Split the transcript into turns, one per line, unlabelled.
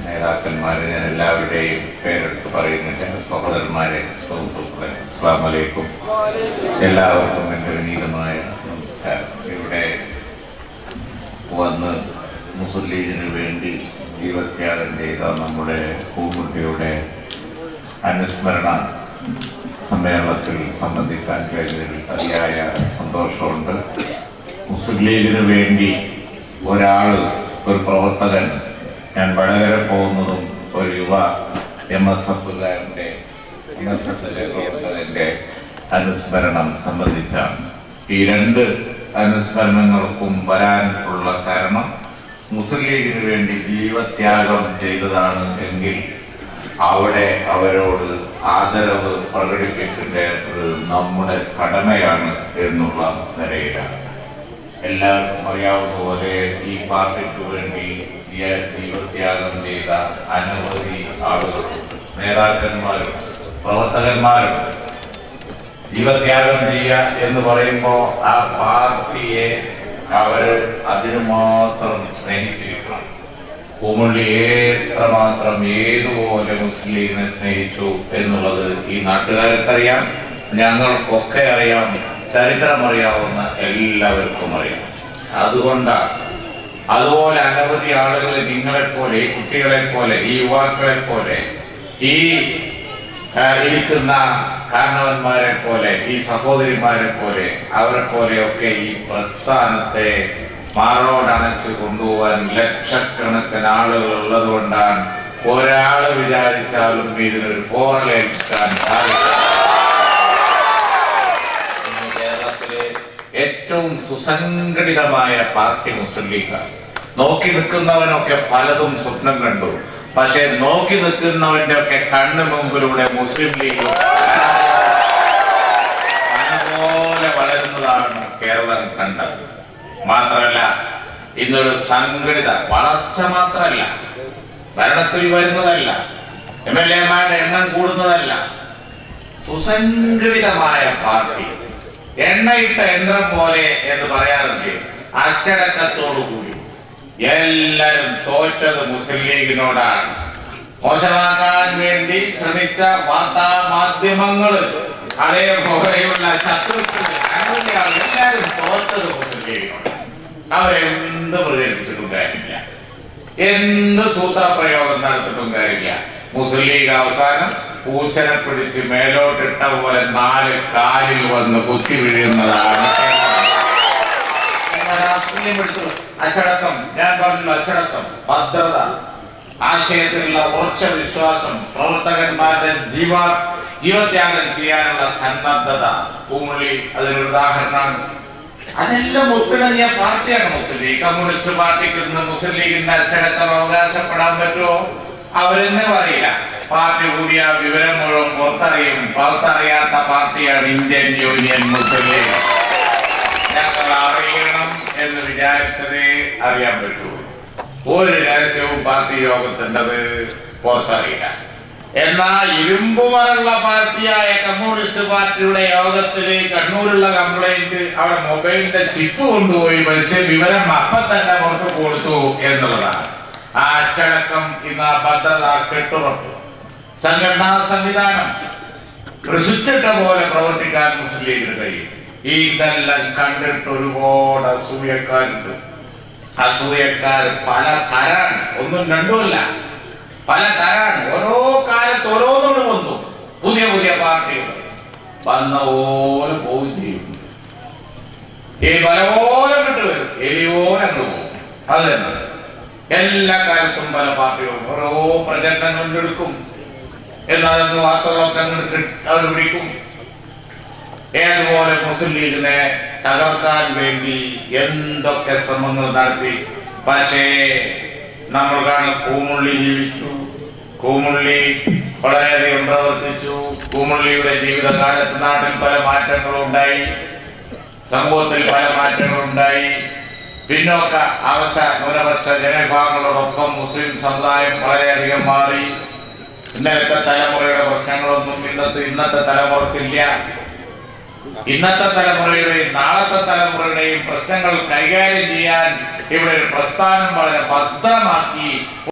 നേതാക്കന്മാരെ, ഞാൻ എല്ലാവരുടെയും പേരെടുത്ത് പറയുന്നില്ല, സഹോദരന്മാരെ, സുഹൃത്തുക്കളെ, അസ്സലാമു അലൈക്കും. എല്ലാവർക്കും എൻ്റെ വിനീതമായ നമസ്കാരം. ഇവിടെ വന്ന് മുസ്ലിം ലീഗിന് വേണ്ടി ജീവത്യാഗം ചെയ്ത നമ്മുടെ പൂക്കുട്ടിയുടെ അനുസ്മരണ സമ്മേളനത്തിൽ സംബന്ധിക്കാൻ കഴിഞ്ഞതിൽ അതിയായ സന്തോഷമുണ്ട്. മുസ്ലിം ലീഗിന് വേണ്ടി ഒരു പ്രവർത്തകൻ, ഞാൻ വടകര പോകുന്നതും ഒരു യുവ MSFകാരൻ്റെ പ്രവർത്തകന്റെ അനുസ്മരണം സംബന്ധിച്ചാണ്. ഈ രണ്ട് അനുസ്മരണങ്ങൾക്കും വരാനുള്ള കാരണം മുസ്ലിം ലീഗിന് വേണ്ടി ജീവത്യാഗം ചെയ്തതാണ് എങ്കിൽ അവിടെ അവരോട് ആദരവ് പ്രകടിപ്പിക്കേണ്ടത് നമ്മുടെ കടമയാണ് എന്നുള്ള നിലയിലാണ്. എല്ലാവർക്കും അറിയാവുന്ന പോലെ ഈ പാർട്ടിക്ക് വേണ്ടി ജീവത്യാഗം ചെയ്ത അനവധി ആളുകളുണ്ട്, നേതാക്കന്മാരും പ്രവർത്തകന്മാരും. ജീവത്യാഗം ചെയ്യുക എന്ന് പറയുമ്പോൾ ആ പാർട്ടിയെ അവര് അതിനു മാത്രം സ്നേഹിച്ചിരിക്കണം. പൂമുള്ളി എത്രമാത്രം ഏതുപോലെ മുസ്ലിം ലീഗിനെ സ്നേഹിച്ചു എന്നുള്ളത് ഈ നാട്ടുകാർക്കറിയാം, ഞങ്ങൾക്കൊക്കെ അറിയാം, ചരിത്രമറിയാവുന്ന എല്ലാവർക്കും അറിയാം. അതുകൊണ്ടാണ് അതുപോലെ അനവധി ആളുകൾ നിങ്ങളെപ്പോലെ, ഈ കുട്ടികളെ പോലെ, ഈ യുവാക്കളെ പോലെ, ഈ ഇരിക്കുന്ന കാരണവന്മാരെ പോലെ, ഈ സഹോദരിമാരെ പോലെ, അവരെ പോലെയൊക്കെ ഈ പ്രസ്ഥാനത്തെ മാറോടണച്ച് കൊണ്ടുപോകാൻ ലക്ഷക്കണക്കിന് ആളുകൾ ഉള്ളത് കൊണ്ടാണ് ഒരാൾ വിചാരിച്ചാലും ഇതിനൊരു പോറലേൽക്കാൻ സാധിക്കും. കേരളത്തിലെ ഏറ്റവും സുസംഘടിതമായ പാർട്ടി മുസ്ലിം ലീഗാണ്. നോക്കി നിൽക്കുന്നവനൊക്കെ പലതും സ്വപ്നം കണ്ടു, പക്ഷെ നോക്കി നിൽക്കുന്നവന്റെ ഒക്കെ കണ്ണു മുമ്പിലൂടെ മുസ്ലിം ലീഗ് അതുപോലെ വളരുന്നതാണ് കേരളം കണ്ടത്. മാത്രമല്ല, ഇന്നൊരു സംഘടിത വളർച്ച മാത്രമല്ല, ഭരണത്തിൽ വരുന്നതല്ല, MLA-മാരുടെ എണ്ണം കൂടുന്നതല്ല, സുസംഘടിതമായ പാർട്ടി, എണ്ണയിട്ട യന്ത്രം പോലെ എന്ന് പറയാറുണ്ട്. അച്ചടക്കത്തോടുകൂടി എല്ലാരും തോറ്റത് മുസ്ലിം ലീഗിനോടാണ്. മോശമാക്കാൻ വേണ്ടി ശ്രമിച്ച വാർത്താ മാധ്യമങ്ങൾ, അതേപോലെയുള്ള ശത്രുക്കൾ, എല്ലാരും തോറ്റത് മുസ്ലിം ലീഗിനോട്. അവരെന്ത് പ്രചരിപ്പിച്ചിട്ടും കാര്യമില്ല, എന്ത് സൂത്രപ്രയോഗം നടത്തിയിട്ടും കാര്യമില്ല. മുസ്ലിം ലീഗ് അവസാനം പൂച്ചനെ പിടിച്ച് മേലോട്ടിട്ട പോലെ 4 കാലിൽ വന്ന് കുത്തി വീഴുന്നതാണ്. അച്ചടക്കം, ഞാൻ പറഞ്ഞ അച്ചടക്കം, ഭദ്രത, ആശയത്തിലുള്ള ഉറച്ച വിശ്വാസം, പ്രവർത്തകന്മാരുടെ ജീവത്യാഗം ചെയ്യാനുള്ള സന്നദ്ധത, പൂമുള്ളി അതിനൊരു ഉദാഹരണമാണ്. അതെല്ലാം ഒത്തുകളിയ പാർട്ടിയാണ് മുസ്ലിം ലീഗ്. കമ്മ്യൂണിസ്റ്റ് പാർട്ടിക്ക് ഇന്ന് മുസ്ലിം ലീഗിന്റെ അച്ചടക്കം അവകാശപ്പെടാൻ പറ്റുമോ? അവരെന്നെ പറയില്ല. പാർട്ടി കൂടിയ വിവരം മുഴുവൻ പുറത്തറിയാത്ത പാർട്ടിയാണ് ഇന്ത്യൻ യൂണിയൻ മുസ്ലിം ലീഗ്. ഞങ്ങൾ അറിയണം എന്ന് വിചാരിച്ചതേ അറിയാൻ പറ്റുള്ളൂ. ഒരു രഹസ്യവും പാർട്ടി യോഗത്തിൻ്റെത് പുറത്തറിയില്ല. എന്നാൽ ഇരുമ്പുമറുള്ള പാർട്ടിയായ കമ്മ്യൂണിസ്റ്റ് പാർട്ടിയുടെ യോഗത്തില് കണ്ണൂരുള്ള കംപ്ലൈന്റ് അവിടെ മൊബൈലിന്റെ ചിപ്പ് കൊണ്ടുപോയി വലിച്ച് വിവരം അപ്പം തന്നെ പുറത്തു കൊടുത്തു എന്നുള്ളതാണ്. ആ അച്ചടക്കം, ഇന്ന് ആ ഭദ്രത, കെട്ടുറപ്പ്, സംഘടനാ സംവിധാനം ഒരു സ്വിച്ചിട്ട പോലെ പ്രവർത്തിക്കാൻ മുസ്ലിം ലീഗിന് കഴിയും. ഇതെല്ലാം കണ്ടിട്ട് ഒരുപാട് അസൂയക്കാരുണ്ട്. അസൂയക്കാർ പല തരാണ്, ഒന്നും രണ്ടുമല്ല, പല തരാണ്. ഓരോ കാലത്ത് ഓരോന്നോട് വന്നു. പുതിയ പുതിയ പാർട്ടികൾ വന്ന പോലെ പോവുകയും ചെയ്യും. ഈ വല പോലെ കണ്ടു വരും, എലിപോലെ അങ്ങ് പോകും. അത് തന്നെ എല്ലാ കാലത്തും പല പാർട്ടികളും ഓരോ പ്രചരണം കൊണ്ടെടുക്കും. എന്നാൽ വാർത്തകളൊക്കെ അങ്ങോട്ട് അവർ പിടിക്കും. ഏതുപോലെ മുസ്ലിം ലീഗിനെ തകർക്കാൻ വേണ്ടി എന്തൊക്കെ ശ്രമങ്ങൾ നടത്തി. പക്ഷേ നമ്മൾ കാണും, പൂമുള്ളി ജീവിച്ചു, പൂമുള്ളി വളരെയധികം പ്രവർത്തിച്ചു. പൂമുള്ളിയുടെ ജീവിതകാലത്ത് നാട്ടിൽ പല മാറ്റങ്ങളും ഉണ്ടായി, സമൂഹത്തിൽ പല മാറ്റങ്ങളും ഉണ്ടായി. പിന്നോക്ക ന്യൂനപക്ഷ ജനവിഭാഗങ്ങളോടൊപ്പം മുസ്ലിം സമുദായം വളരെയധികം മാറി. ഇന്നലത്തെ തലമുറയുടെ പ്രശ്നങ്ങളൊന്നും ഇന്നത്തെ തലമുറക്കില്ല. ഇന്നത്തെ തലമുറയുടെയും നാളത്തെ തലമുറയുടെയും പ്രശ്നങ്ങൾ കൈകാര്യം ചെയ്യാൻ ഇവിടെ ഒരു പ്രസ്ഥാനം വളരെ ഭദ്രമാക്കി